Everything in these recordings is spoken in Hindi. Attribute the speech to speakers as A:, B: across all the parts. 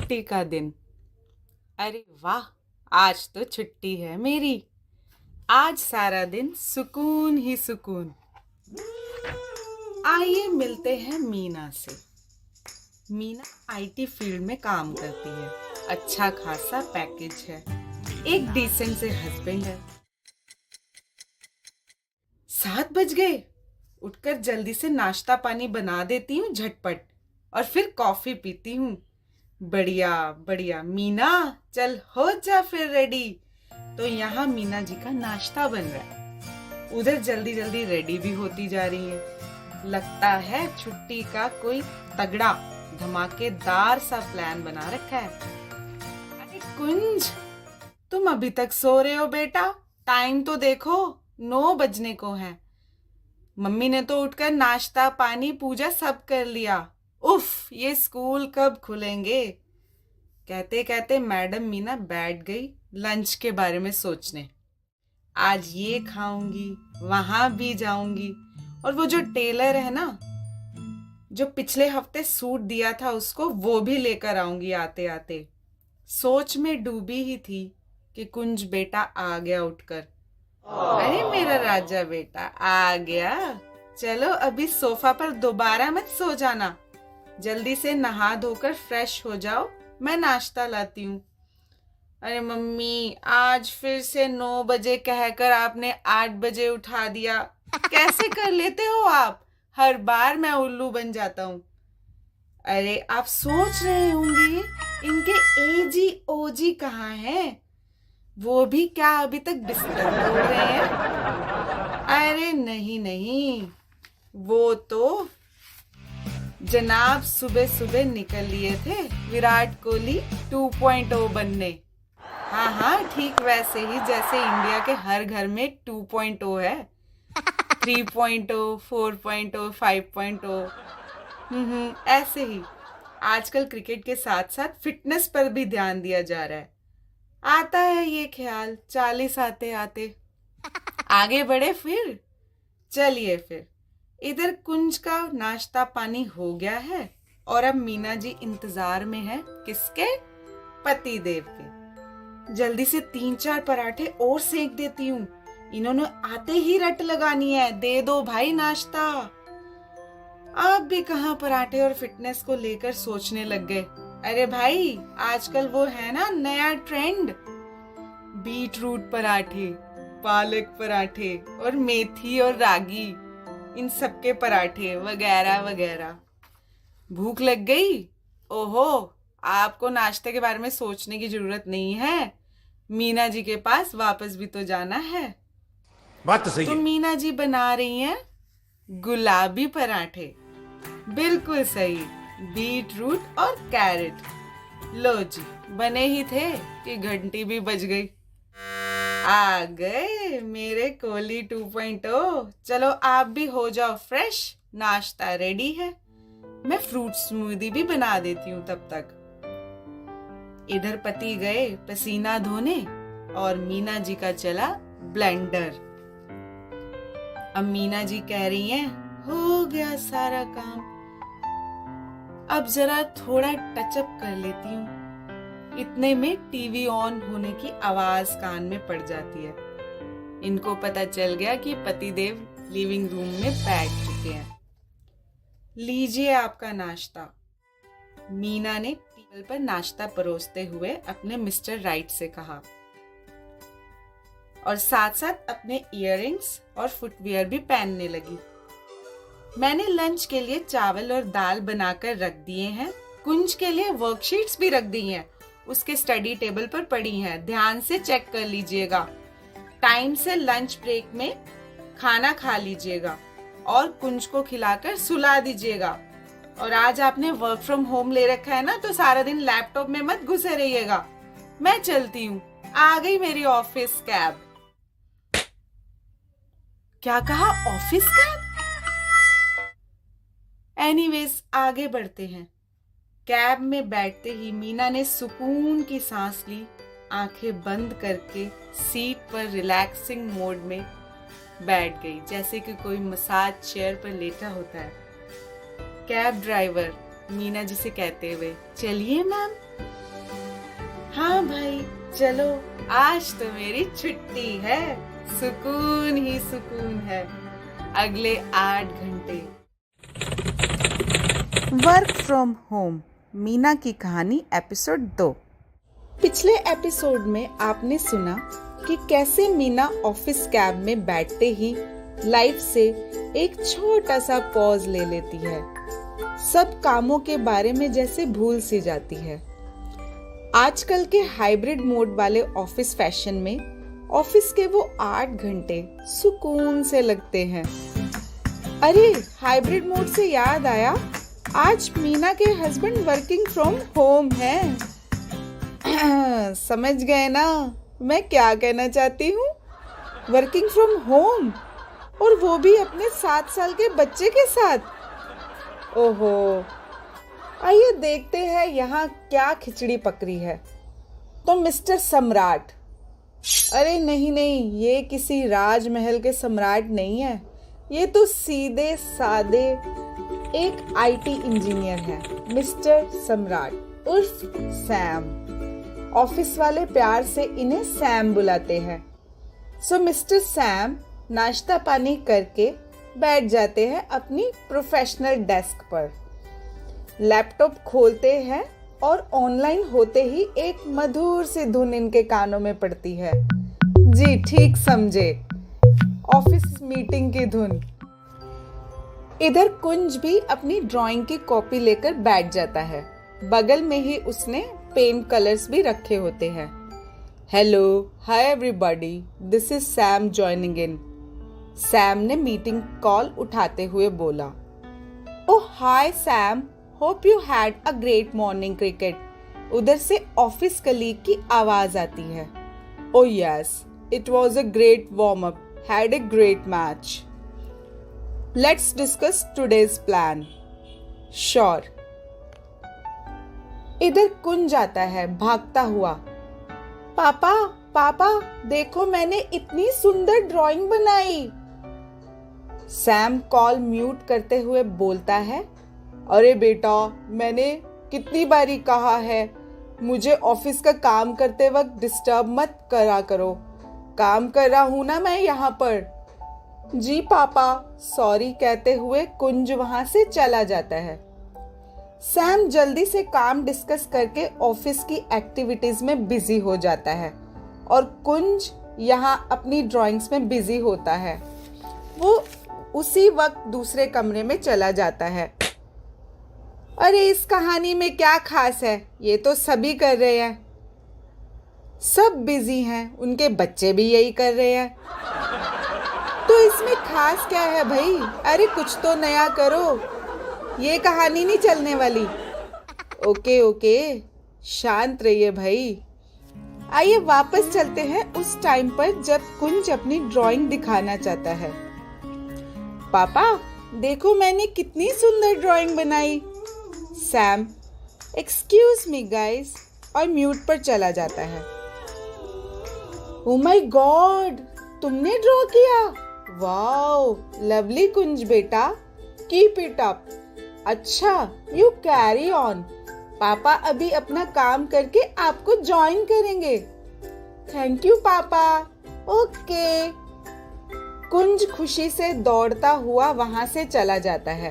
A: छुट्टी का दिन। अरे वाह, आज तो छुट्टी है मेरी। आज सारा दिन सुकून ही सुकून। आइए मिलते हैं मीना से। मीना आईटी फील्ड में काम करती है। अच्छा खासा पैकेज है। एक डिसेंट से हस्बैंड है। 7 बज गए। उठकर जल्दी से नाश्ता पानी बना देती हूँ झटपट और फिर कॉफी पीती हूँ। बढ़िया बढ़िया मीना, चल हो जा फिर रेडी। तो यहाँ मीना जी का नाश्ता बन रहा है। उधर जल्दी जल्दी रेडी भी होती जा रही है। लगता है छुट्टी का कोई तगड़ा धमाकेदार सा प्लान बना रखा है। अरे कुंज, तुम अभी तक सो रहे हो बेटा? टाइम तो देखो, 9 बजने को है। मम्मी ने तो उठकर नाश्ता पानी पूजा सब कर लिया। उफ, ये स्कूल कब खुलेंगे? कहते कहते मैडम मीना बैठ गई लंच के बारे में सोचने। आज ये खाऊंगी, वहां भी जाऊंगी, और वो जो टेलर है ना, जो पिछले हफ्ते सूट दिया था उसको, वो भी लेकर आऊंगी आते आते। सोच में डूबी ही थी कि कुंज बेटा आ गया उठकर। अरे मेरा राजा बेटा आ गया। चलो अभी सोफा पर दोबारा मत सो जाना। जल्दी से नहा धोकर फ्रेश हो जाओ, मैं नाश्ता लाती हूँ। अरे मम्मी, आज फिर से 9 बजे कहकर आपने 8 बजे उठा दिया। कैसे कर लेते हो आप? हर बार मैं उल्लू बन जाता हूँ। अरे आप सोच रहे होंगे इनके एजी ओजी कहाँ हैं? वो भी क्या अभी तक बिस्तर तोड़ रहे हैं? अरे नहीं नहीं, वो तो जनाब सुबह सुबह निकल लिए थे विराट कोहली 2.0 बनने। हाँ हाँ, ठीक वैसे ही जैसे इंडिया के हर घर में 2.0 है। 3.0, 4.0, 5.0। ऐसे ही आजकल क्रिकेट के साथ साथ फिटनेस पर भी ध्यान दिया जा रहा है। आता है ये ख्याल 40 आते आते। आगे बढ़े फिर। चलिए फिर, इधर कुंज का नाश्ता पानी हो गया है और अब मीना जी इंतजार में है किसके? पति देव के। जल्दी से 3-4 पराठे और सेक देती हूँ। इन्होंने आते ही रट लगानी है, दे दो भाई नाश्ता। आप भी कहाँ पराठे और फिटनेस को लेकर सोचने लग गए? अरे भाई, आजकल वो है ना नया ट्रेंड, बीट रूट पराठे, पालक पराठे और मेथी और रागी, इन सबके पराठे वगैरह वगैरह। भूख लग गई? ओहो, आपको नाश्ते के बारे में सोचने की जरूरत नहीं है। मीना जी के पास वापस भी तो जाना है।
B: बात तो सही
A: तो
B: है।
A: मीना जी बना रही हैं गुलाबी पराठे। बिल्कुल सही, बीट रूट और कैरेट। लो जी, बने ही थे कि घंटी भी बज गई। आ गए मेरे कोहली 2.0। चलो आप भी हो जाओ फ्रेश, नाश्ता रेडी है। मैं फ्रूट स्मूदी भी बना देती हूँ तब तक। इधर पति गए पसीना धोने और मीना जी का चला ब्लेंडर। अब मीना जी कह रही हैं, हो गया सारा काम, अब जरा थोड़ा टचअप कर लेती हूँ। इतने में टीवी ऑन होने की आवाज कान में पड़ जाती है। इनको पता चल गया कि पतिदेव लिविंग रूम में बैठ चुके हैं। लीजिए आपका नाश्ता। मीना ने टेबल पर नाश्ता परोसते हुए अपने मिस्टर राइट से कहा और साथ साथ अपने इयररिंग्स और फुटवियर भी पहनने लगी। मैंने लंच के लिए चावल और दाल बनाकर रख दिए हैं। कुंज के लिए वर्कशीट्स भी रख दी हैं, उसके स्टडी टेबल पर पड़ी हैं, ध्यान से चेक कर लीजिएगा। टाइम से लंच ब्रेक में खाना खा लीजिएगा और कुंज को खिलाकर सुला दीजिएगा। और आज आपने वर्क फ्रॉम होम ले रखा है ना, तो सारा दिन लैपटॉप में मत घुसे रहिएगा। मैं चलती हूँ, आ गई मेरी ऑफिस कैब। क्या कहा? Office cab? एनीवेज, आगे बढ़ते हैं। कैब में बैठते ही मीना ने सुकून की सांस ली। आंखें बंद करके सीट पर रिलैक्सिंग मोड में बैठ गई, जैसे कि कोई मसाज चेयर पर लेटा होता है। कैब ड्राइवर मीना जी से कहते हुए। चलिए मैम। हाँ भाई चलो, आज तो मेरी छुट्टी है, सुकून ही सुकून है अगले 8 घंटे। वर्क फ्रॉम होम, मीना की कहानी एपिसोड 2। पिछले एपिसोड में आपने सुना कि कैसे मीना ऑफिस कैब में बैठते ही लाइफ से एक छोटा सा पॉज ले लेती है। सब कामों के बारे में जैसे भूल सी जाती है। आजकल के हाइब्रिड मोड वाले ऑफिस फैशन में ऑफिस के वो 8 घंटे सुकून से लगते हैं। अरे हाइब्रिड मोड से याद आया, आज मीना के हस्बैंड वर्किंग फ्रॉम होम हैं। समझ गए ना मैं क्या कहना चाहती हूँ? वर्किंग फ्रॉम होम, और वो भी अपने 7 साल के बच्चे के साथ। ओहो, आइए देखते हैं यहाँ क्या खिचड़ी पकड़ी है। तो मिस्टर सम्राट, अरे नहीं नहीं, ये किसी राजमहल के सम्राट नहीं है, ये तो सीधे सादे एक आईटी इंजीनियर है, मिस्टर सम्राट उर्फ सैम। ऑफिस वाले प्यार से इन्हें सैम बुलाते हैं। सो मिस्टर सैम नाश्ता पानी करके बैठ जाते हैं अपनी प्रोफेशनल डेस्क पर। लैपटॉप खोलते हैं और ऑनलाइन होते ही एक मधुर सी धुन इनके कानों में पड़ती है। जी ठीक समझे, ऑफिस मीटिंग की धुन। इधर कुंज भी अपनी ड्राइंग की कॉपी लेकर बैठ जाता है। बगल में ही उसने पेंट कलर्स भी रखे होते हैं। Hello, hi everybody, this is Sam joining in. Sam ने मीटिंग कॉल उठाते हुए बोला। Oh hi Sam, hope you had a great morning cricket. उधर से ऑफिस कलीग की आवाज आती है। Oh yes, it was a great warm up, had a great match. Let's discuss today's plan. Sure. इधर कुंज आता है भागता हुआ। पापा पापा देखो, मैंने इतनी सुंदर ड्राइंग बनाई। सैम कॉल म्यूट करते हुए बोलता है। अरे बेटा, मैंने कितनी बारी कहा है, मुझे ऑफिस का काम करते वक्त डिस्टर्ब मत करा करो। काम कर रहा हूं ना मैं यहाँ पर। जी पापा, सॉरी कहते हुए कुंज वहां से चला जाता है। सैम जल्दी से काम डिस्कस करके ऑफिस की एक्टिविटीज में बिजी हो जाता है और कुंज यहाँ अपनी ड्राइंग्स में बिजी होता है। वो उसी वक्त दूसरे कमरे में चला जाता है। अरे इस कहानी में क्या खास है, ये तो सभी कर रहे हैं, सब बिजी हैं, उनके बच्चे भी यही कर रहे हैं, तो इसमें खास क्या है भाई? अरे कुछ तो नया करो, ये कहानी नहीं चलने वाली। ओके ओके, शांत रहिए भाई। आइए वापस चलते हैं उस टाइम पर जब कुंज अपनी ड्राइंग दिखाना चाहता है। पापा देखो, मैंने कितनी सुंदर ड्राइंग बनाई। सैम एक्सक्यूज मी गाइस, और म्यूट पर चला जाता है। ओ माय गॉड, तुमने ड्रॉ किया? वाओ, लवली कुंज बेटा, कीप इट अप। अच्छा, यू कैरी ऑन। पापा अभी अपना काम करके आपको ज्वाइन करेंगे। थैंक यू पापा। ओके। कुंज खुशी से दौड़ता हुआ वहां से चला जाता है।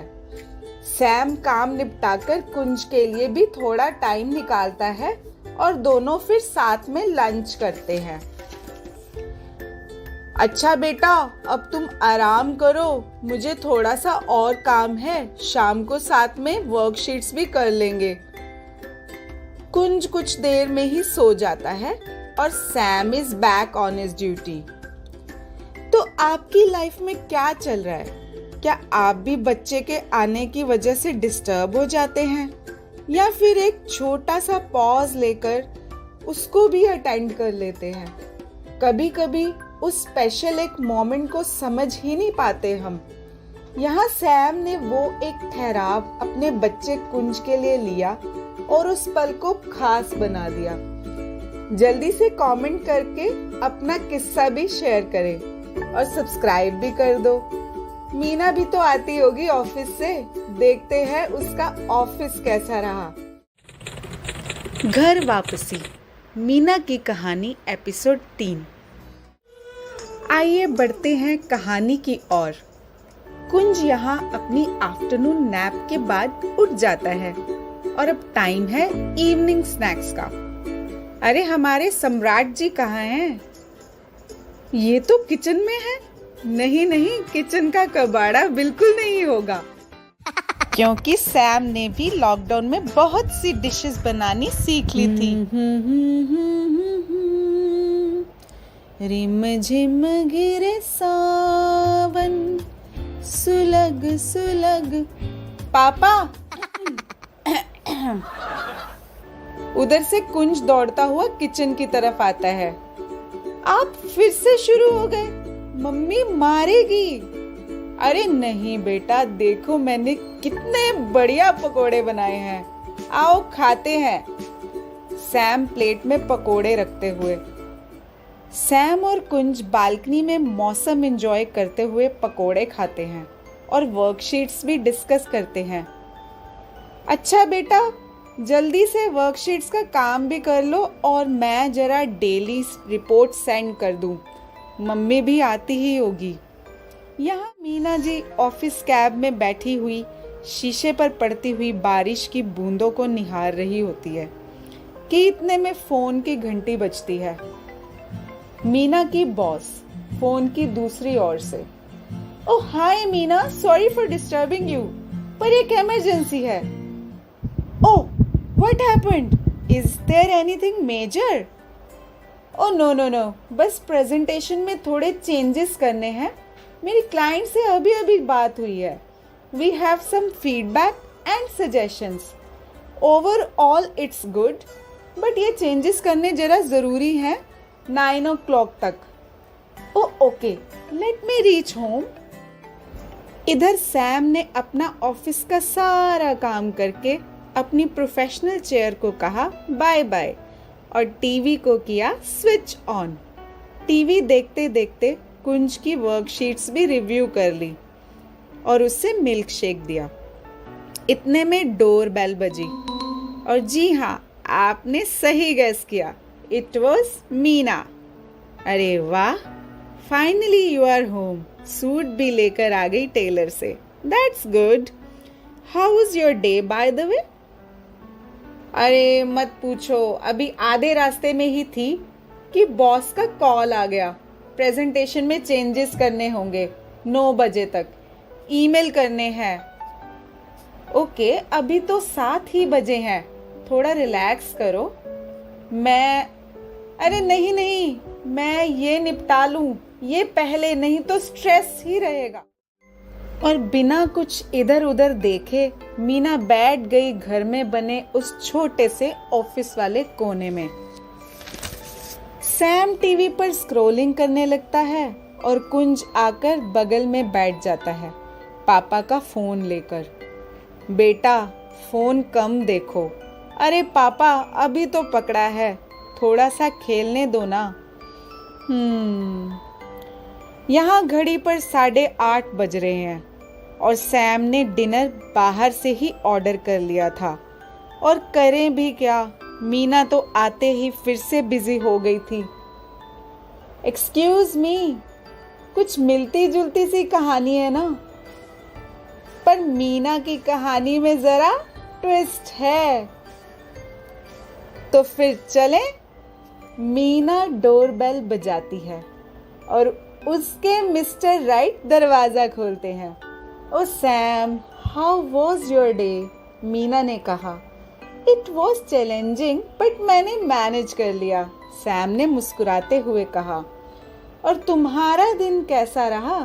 A: सैम काम निपटाकर कुंज के लिए भी थोड़ा टाइम निकालता है और दोनों फिर साथ में लंच करते हैं। अच्छा बेटा, अब तुम आराम करो, मुझे थोड़ा सा और काम है, शाम को साथ में वर्कशीट्स भी कर लेंगे। कुंज कुछ देर में ही सो जाता है और Sam is back on his duty. तो आपकी लाइफ में क्या चल रहा है? क्या आप भी बच्चे के आने की वजह से डिस्टर्ब हो जाते हैं, या फिर एक छोटा सा पॉज लेकर उसको भी अटेंड कर लेते हैं? कभी कभी उस स्पेशल एक मोमेंट को समझ ही नहीं पाते हम। यहाँ सैम ने वो एक ठहराव अपने बच्चे कुंज के लिए लिया और उस पल को खास बना दिया। जल्दी से कमेंट करके अपना किस्सा भी शेयर करें और सब्सक्राइब भी कर दो। मीना भी तो आती होगी ऑफिस से, देखते हैं उसका ऑफिस कैसा रहा। घर वापसी, मीना की कहानी एपिसोड 3। आइए बढ़ते हैं कहानी की ओर। कुंज यहाँ अपनी आफ्टरनून नैप के बाद उठ जाता है और अब टाइम है इवनिंग स्नैक्स का। अरे हमारे सम्राट जी कहाँ हैं? ये तो किचन में है। नहीं नहीं, किचन का कबाड़ा बिल्कुल नहीं होगा, क्योंकि सैम ने भी लॉकडाउन में बहुत सी डिशेस बनानी सीख ली थी। रिम झिम गिरे सावन, सुलग सुलग। पापा। उधर से कुंज दौड़ता हुआ किचन की तरफ आता है। आप फिर से शुरू हो गए, मम्मी मारेगी। अरे नहीं बेटा, देखो मैंने कितने बढ़िया पकोड़े बनाए हैं, आओ खाते हैं। सैम प्लेट में पकोड़े रखते हुए। सैम और कुंज बालकनी में मौसम एंजॉय करते हुए पकोड़े खाते हैं और वर्कशीट्स भी डिस्कस करते हैं। अच्छा बेटा, जल्दी से वर्कशीट्स का काम भी कर लो और मैं जरा डेली रिपोर्ट सेंड कर दूं। मम्मी भी आती ही होगी। यहाँ मीना जी ऑफिस कैब में बैठी हुई शीशे पर पड़ती हुई बारिश की बूंदों को निहार रही होती है कि इतने में फोन की घंटी बजती है। मीना की बॉस फोन की दूसरी ओर से। Oh hi Meena, sorry for disturbing you, पर एक इमरजेंसी है। Oh what happened? Is there anything major? Oh no no no, बस प्रेजेंटेशन में थोड़े चेंजेस करने हैं। मेरी क्लाइंट से अभी अभी बात हुई है। We have some feedback and suggestions. Overall it's good, but ये चेंजेस करने जरा ज़रूरी हैं 9 o'clock तक। Oh okay, let me reach home. इधर सैम ने अपना ऑफिस का सारा काम करके अपनी प्रोफेशनल चेयर को कहा बाय बाय और टीवी को किया स्विच ऑन। टीवी देखते देखते कुंज की वर्कशीट्स भी रिव्यू कर ली और उससे मिल्क शेक दिया। इतने में डोर बेल बजी और जी हाँ, आपने सही गेस किया, इट वॉज मीना। अरे वाह, finally you are home. Suit भी लेकर आ गई टेलर से। That's good. How was your day by the way? अरे मत पूछो, अभी आधे रास्ते में ही थी कि बॉस का कॉल आ गया। प्रेजेंटेशन में चेंजेस करने होंगे 9 बजे तक, ईमेल करने हैं। ओके, अभी तो 7 ही बजे हैं, थोड़ा रिलैक्स करो। अरे नहीं नहीं, मैं ये निपटा लूं, ये पहले, नहीं तो स्ट्रेस ही रहेगा। और बिना कुछ इधर उधर देखे मीना बैठ गई घर में बने उस छोटे से ऑफिस वाले कोने में। सैम टीवी पर स्क्रॉलिंग करने लगता है और कुंज आकर बगल में बैठ जाता है पापा का फोन लेकर। बेटा, फोन कम देखो। अरे पापा, अभी तो पकड़ा है, थोड़ा सा खेलने दो ना। यहाँ घड़ी पर 8:30 बज रहे हैं और सैम ने डिनर बाहर से ही ऑर्डर कर लिया था। और करें भी क्या, मीना तो आते ही फिर से बिजी हो गई थी। एक्सक्यूज मी, कुछ मिलती जुलती सी कहानी है ना? पर मीना की कहानी में जरा ट्विस्ट है। तो फिर चलें? मीना डोरबेल बजाती है और उसके मिस्टर राइट दरवाजा खोलते हैं। Oh Sam, how was your day? Meena ने कहा। इट वॉज चैलेंजिंग, बट मैंने मैनेज कर लिया, सैम ने मुस्कुराते हुए कहा। और तुम्हारा दिन कैसा रहा?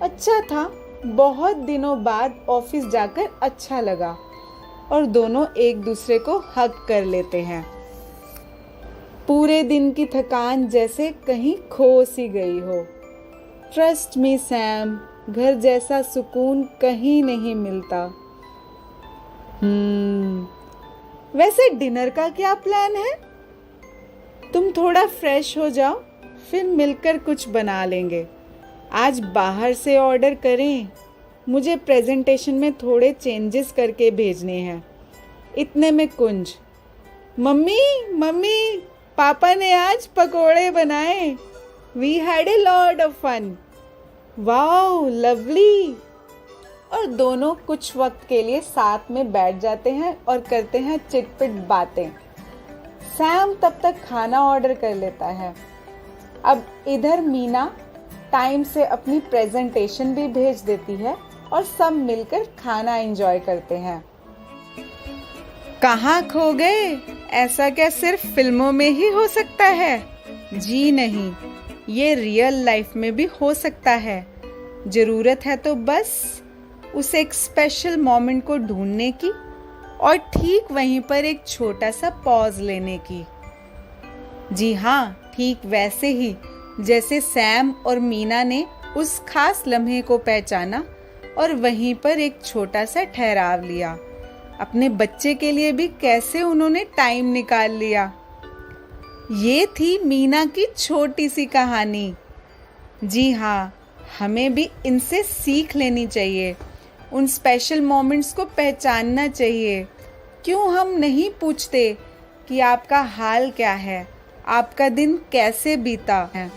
A: अच्छा था, बहुत दिनों बाद ऑफिस जाकर अच्छा लगा। और दोनों एक दूसरे को हग कर लेते हैं। पूरे दिन की थकान जैसे कहीं खो सी गई हो। ट्रस्ट मी सैम, घर जैसा सुकून कहीं नहीं मिलता। वैसे डिनर का क्या प्लान है? तुम थोड़ा फ्रेश हो जाओ, फिर मिलकर कुछ बना लेंगे। आज बाहर से ऑर्डर करें, मुझे प्रेजेंटेशन में थोड़े चेंजेस करके भेजने हैं। इतने में कुंज, मम्मी मम्मी, पापा ने आज पकोड़े बनाए। We had a lot of fun. Wow lovely. और दोनों कुछ वक्त के लिए साथ में बैठ जाते हैं और करते हैं चिटपिट बातें। सैम तब तक खाना ऑर्डर कर लेता है। अब इधर मीना टाइम से अपनी प्रेजेंटेशन भी भेज देती है और सब मिलकर खाना एंजॉय करते हैं। कहाँ खो गए? ऐसा क्या सिर्फ फिल्मों में ही हो सकता है? जी नहीं, ये रियल लाइफ में भी हो सकता है। जरूरत है तो बस उस एक स्पेशल मोमेंट को ढूंढने की और ठीक वहीं पर एक छोटा सा पॉज लेने की। जी हाँ, ठीक वैसे ही जैसे सैम और मीना ने उस खास लम्हे को पहचाना और वहीं पर एक छोटा सा ठहराव लिया। अपने बच्चे के लिए भी कैसे उन्होंने टाइम निकाल लिया। ये थी मीना की छोटी सी कहानी। जी हाँ, हमें भी इनसे सीख लेनी चाहिए। उन स्पेशल मोमेंट्स को पहचानना चाहिए। क्यों हम नहीं पूछते कि आपका हाल क्या है, आपका दिन कैसे बीता है?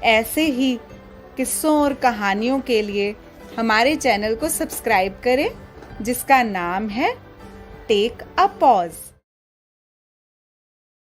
A: ऐसे ही किस्सों और कहानियों के लिए हमारे चैनल को सब्सक्राइब करें, जिसका नाम है टेक अ पॉज।